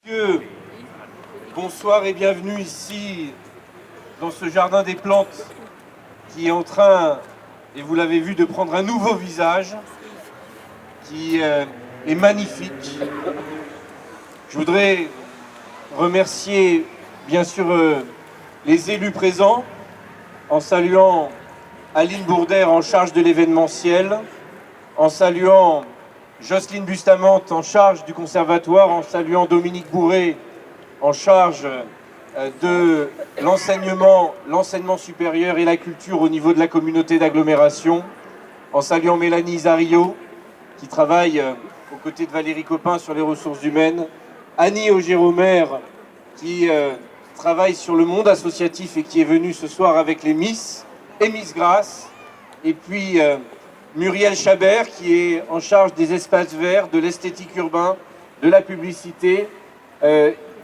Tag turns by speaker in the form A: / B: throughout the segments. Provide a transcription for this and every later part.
A: Messieurs, bonsoir et bienvenue ici dans ce jardin des plantes qui est en train, et vous l'avez vu, de prendre un nouveau visage qui est magnifique. Je voudrais remercier bien sûr les élus présents en saluant Aline Bourdère en charge de l'événementiel, en saluant Jocelyne Bustamante en charge du conservatoire, en saluant Dominique Bourré en charge de l'enseignement supérieur et la culture au niveau de la communauté d'agglomération, en saluant Mélanie Zario qui travaille aux côtés de Valérie Copin sur les ressources humaines, Annie Auger-Romère qui travaille sur le monde associatif et qui est venue ce soir avec les Miss et Miss Grasse, et puis Muriel Chabert qui est en charge des espaces verts, de l'esthétique urbain, de la publicité,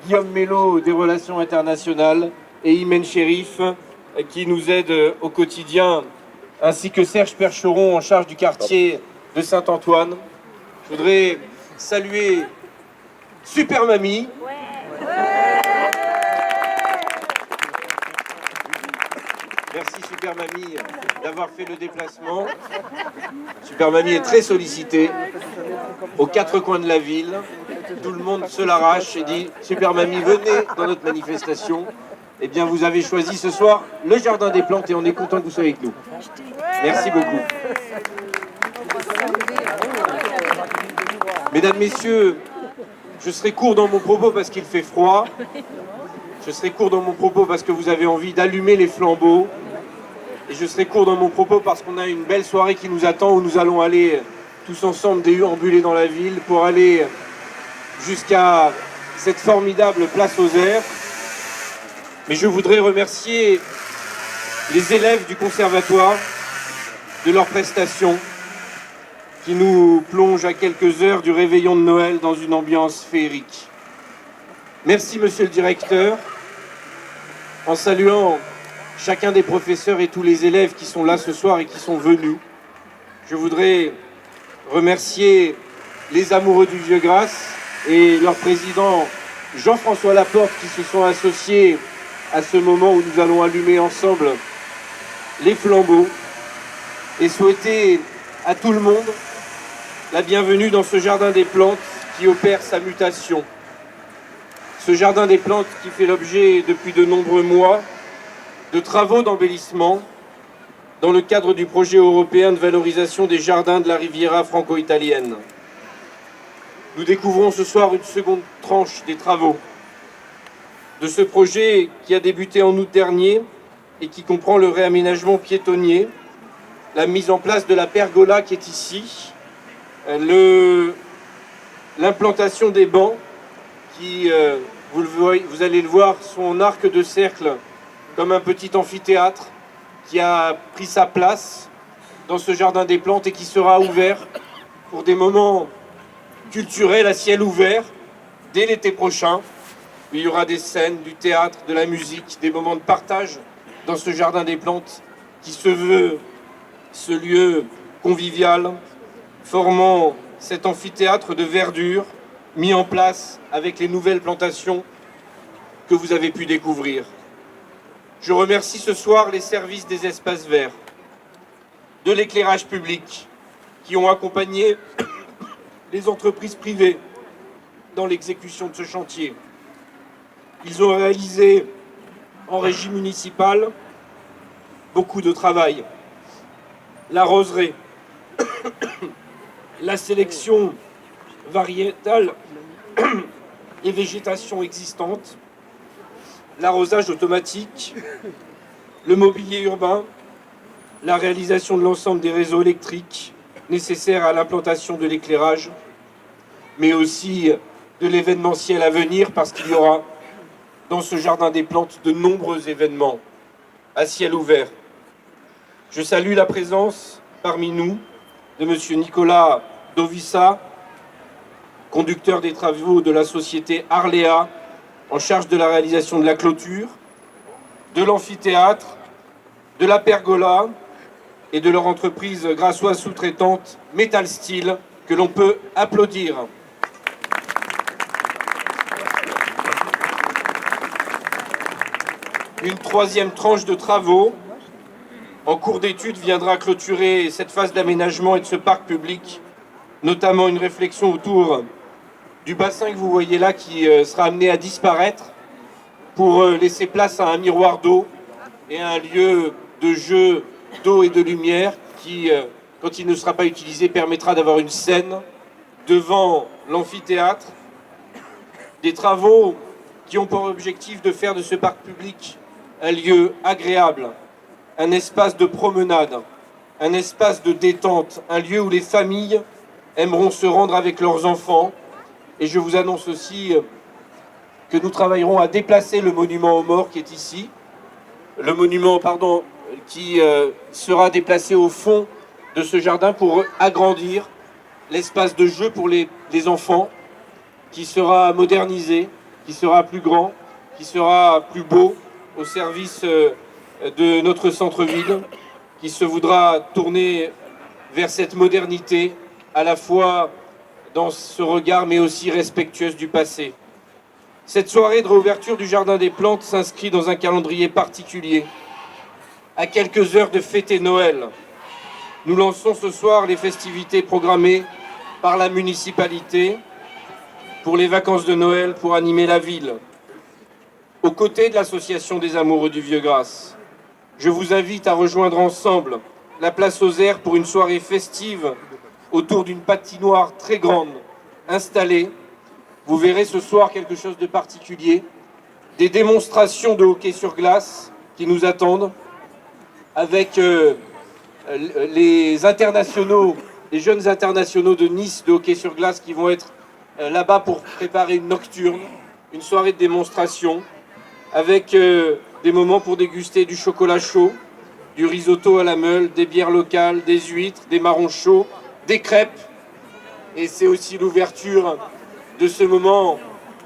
A: Guillaume Mello des relations internationales et Imen Chérif qui nous aide au quotidien, ainsi que Serge Percheron en charge du quartier de Saint-Antoine. Je voudrais saluer Super Mamie. Merci Super Mamie d'avoir fait le déplacement. Super Mamie est très sollicitée aux quatre coins de la ville. Tout le monde se l'arrache et dit Super Mamie, venez dans notre manifestation. Eh bien, vous avez choisi ce soir le Jardin des Plantes et on est content que vous soyez avec nous. Merci beaucoup. Mesdames, Messieurs, je serai court dans mon propos parce qu'il fait froid. Je serai court dans mon propos parce que vous avez envie d'allumer les flambeaux. Et je serai court dans mon propos parce qu'on a une belle soirée qui nous attend où nous allons aller tous ensemble déambuler dans la ville pour aller jusqu'à cette formidable place aux airs. Mais je voudrais remercier les élèves du conservatoire de leurs prestations qui nous plongent à quelques heures du réveillon de Noël dans une ambiance féerique. Merci monsieur le directeur, en saluant chacun des professeurs et tous les élèves qui sont là ce soir et qui sont venus. Je voudrais remercier les amoureux du Vieux-Grasse et leur président Jean-François Laporte qui se sont associés à ce moment où nous allons allumer ensemble les flambeaux et souhaiter à tout le monde la bienvenue dans ce jardin des plantes qui opère sa mutation. Ce jardin des plantes qui fait l'objet depuis de nombreux mois de travaux d'embellissement dans le cadre du projet européen de valorisation des jardins de la Riviera franco-italienne. Nous découvrons ce soir une seconde tranche des travaux de ce projet qui a débuté en août dernier et qui comprend le réaménagement piétonnier, la mise en place de la pergola qui est ici, l'implantation des bancs qui, vous allez le voir, sont en arc de cercle comme un petit amphithéâtre qui a pris sa place dans ce jardin des plantes et qui sera ouvert pour des moments culturels à ciel ouvert dès l'été prochain. Il y aura des scènes, du théâtre, de la musique, des moments de partage dans ce jardin des plantes qui se veut ce lieu convivial formant cet amphithéâtre de verdure mis en place avec les nouvelles plantations que vous avez pu découvrir. Je remercie ce soir les services des espaces verts, de l'éclairage public, qui ont accompagné les entreprises privées dans l'exécution de ce chantier. Ils ont réalisé en régie municipale beaucoup de travail. La roseraie, la sélection variétale et végétation existante, l'arrosage automatique, le mobilier urbain, la réalisation de l'ensemble des réseaux électriques nécessaires à l'implantation de l'éclairage, mais aussi de l'événementiel à venir, parce qu'il y aura dans ce jardin des plantes de nombreux événements à ciel ouvert. Je salue la présence parmi nous de M. Nicolas Dovissa, conducteur des travaux de la société Arléa, en charge de la réalisation de la clôture, de l'amphithéâtre, de la pergola et de leur entreprise grassoise sous-traitante Metal Steel, que l'on peut applaudir. Une troisième tranche de travaux en cours d'étude viendra clôturer cette phase d'aménagement et de ce parc public, notamment une réflexion autour du bassin que vous voyez là qui sera amené à disparaître pour laisser place à un miroir d'eau et à un lieu de jeu d'eau et de lumière qui, quand il ne sera pas utilisé, permettra d'avoir une scène devant l'amphithéâtre. Des travaux qui ont pour objectif de faire de ce parc public un lieu agréable, un espace de promenade, un espace de détente, un lieu où les familles aimeront se rendre avec leurs enfants. Et je vous annonce aussi que nous travaillerons à déplacer le monument aux morts qui est ici. Le monument, qui sera déplacé au fond de ce jardin pour agrandir l'espace de jeu pour les enfants, qui sera modernisé, qui sera plus grand, qui sera plus beau, au service de notre centre-ville, qui se voudra tourner vers cette modernité, à la fois dans ce regard, mais aussi respectueuse du passé. Cette soirée de réouverture du Jardin des Plantes s'inscrit dans un calendrier particulier. À quelques heures de fêter Noël, nous lançons ce soir les festivités programmées par la municipalité pour les vacances de Noël, pour animer la ville. Aux côtés de l'association des amoureux du Vieux-Grasse, je vous invite à rejoindre ensemble la place aux Airs pour une soirée festive autour d'une patinoire très grande installée. Vous verrez ce soir quelque chose de particulier, des démonstrations de hockey sur glace qui nous attendent, avec les internationaux, les jeunes internationaux de Nice de hockey sur glace qui vont être là-bas pour préparer une nocturne, une soirée de démonstration, avec des moments pour déguster du chocolat chaud, du risotto à la meule, des bières locales, des huîtres, des marrons chauds, des crêpes. Et c'est aussi l'ouverture de ce moment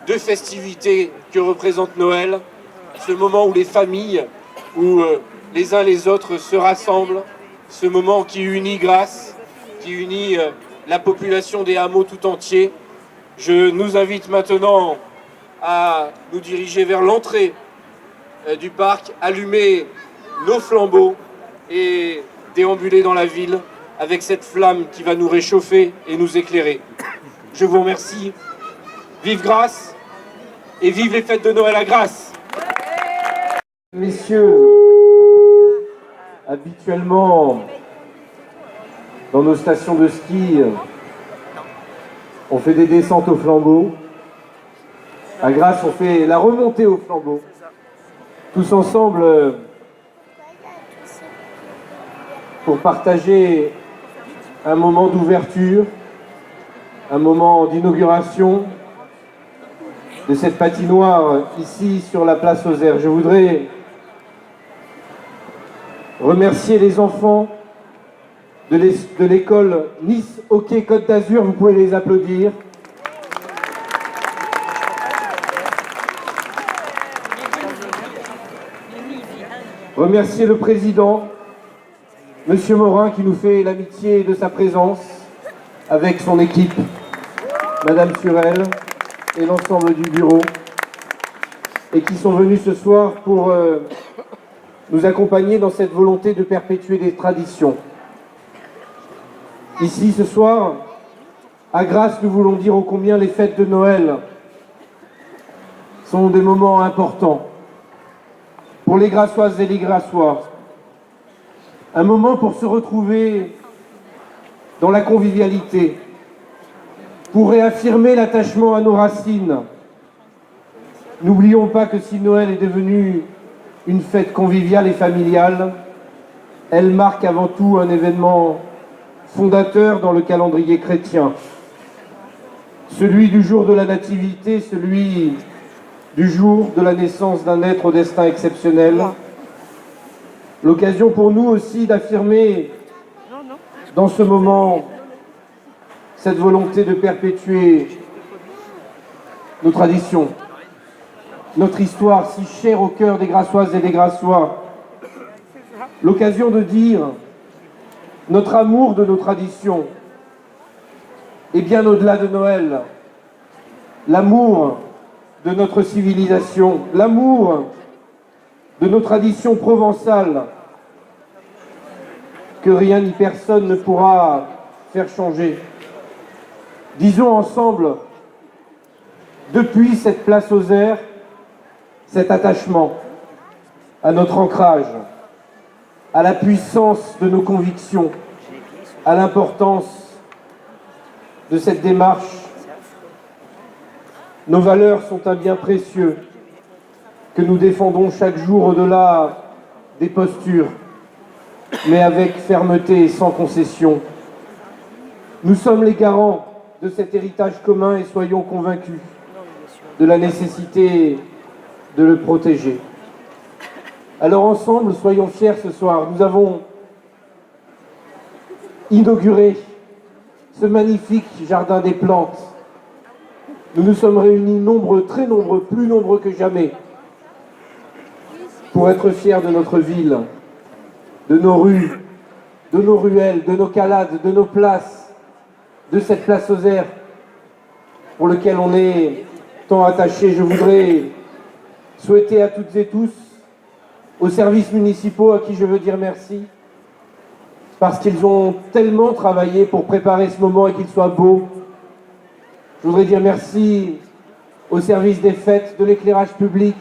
A: de festivité que représente Noël, ce moment où les familles, où les uns les autres se rassemblent, ce moment qui unit Grasse, qui unit la population des hameaux tout entier. Je nous invite maintenant à nous diriger vers l'entrée du parc, allumer nos flambeaux et déambuler dans la ville avec cette flamme qui va nous réchauffer et nous éclairer. Je vous remercie. Vive Grasse et vive les fêtes de Noël à Grasse. Messieurs, habituellement, dans nos stations de ski, on fait des descentes aux flambeaux. À Grasse, on fait la remontée aux flambeaux. Tous ensemble, pour partager un moment d'ouverture, un moment d'inauguration de cette patinoire ici sur la place aux Airs. Je voudrais remercier les enfants de l'école Nice Hockey Côte d'Azur. Vous pouvez les applaudir. Remercier le président, Monsieur Morin, qui nous fait l'amitié de sa présence avec son équipe, Madame Surel et l'ensemble du bureau, et qui sont venus ce soir pour nous accompagner dans cette volonté de perpétuer des traditions. Ici, ce soir, à Grasse, nous voulons dire ô combien les fêtes de Noël sont des moments importants pour les Grassoises et les Grassois. Un moment pour se retrouver dans la convivialité, pour réaffirmer l'attachement à nos racines. N'oublions pas que si Noël est devenu une fête conviviale et familiale, elle marque avant tout un événement fondateur dans le calendrier chrétien. Celui du jour de la nativité, celui du jour de la naissance d'un être au destin exceptionnel. L'occasion pour nous aussi d'affirmer dans ce moment cette volonté de perpétuer nos traditions, notre histoire si chère au cœur des Grassoises et des Grassois. L'occasion de dire notre amour de nos traditions, et bien au-delà de Noël, l'amour de notre civilisation, l'amour de nos traditions provençales que rien ni personne ne pourra faire changer. Disons ensemble, depuis cette place aux airs, cet attachement à notre ancrage, à la puissance de nos convictions, à l'importance de cette démarche. Nos valeurs sont un bien précieux que nous défendons chaque jour au-delà des postures, mais avec fermeté et sans concession. Nous sommes les garants de cet héritage commun et soyons convaincus de la nécessité de le protéger. Alors ensemble, soyons fiers ce soir. Nous avons inauguré ce magnifique jardin des plantes. Nous nous sommes réunis nombreux, très nombreux, plus nombreux que jamais, pour être fiers de notre ville, de nos rues, de nos ruelles, de nos calades, de nos places, de cette place aux airs pour lequel on est tant attaché. Je voudrais souhaiter à toutes et tous, aux services municipaux à qui je veux dire merci, parce qu'ils ont tellement travaillé pour préparer ce moment et qu'il soit beau. Je voudrais dire merci au service des fêtes, de l'éclairage public,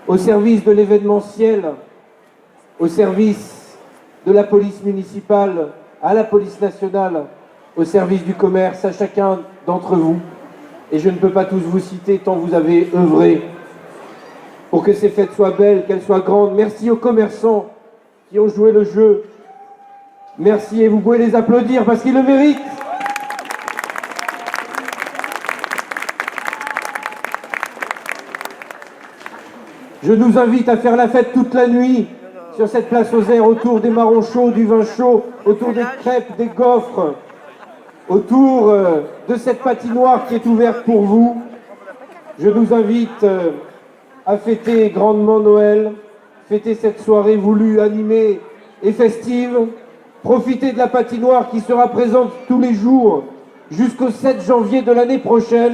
A: au service de l'événementiel, au service de la police municipale, à la police nationale, au service du commerce, à chacun d'entre vous. Et je ne peux pas tous vous citer tant vous avez œuvré pour que ces fêtes soient belles, qu'elles soient grandes. Merci aux commerçants qui ont joué le jeu. Merci, et vous pouvez les applaudir parce qu'ils le méritent. Je nous invite à faire la fête toute la nuit sur cette place aux airs, autour des marrons chauds, du vin chaud, autour des crêpes, des gaufres, autour de cette patinoire qui est ouverte pour vous. Je nous invite à fêter grandement Noël, fêter cette soirée voulue, animée et festive. Profitez de la patinoire qui sera présente tous les jours jusqu'au 7 janvier de l'année prochaine.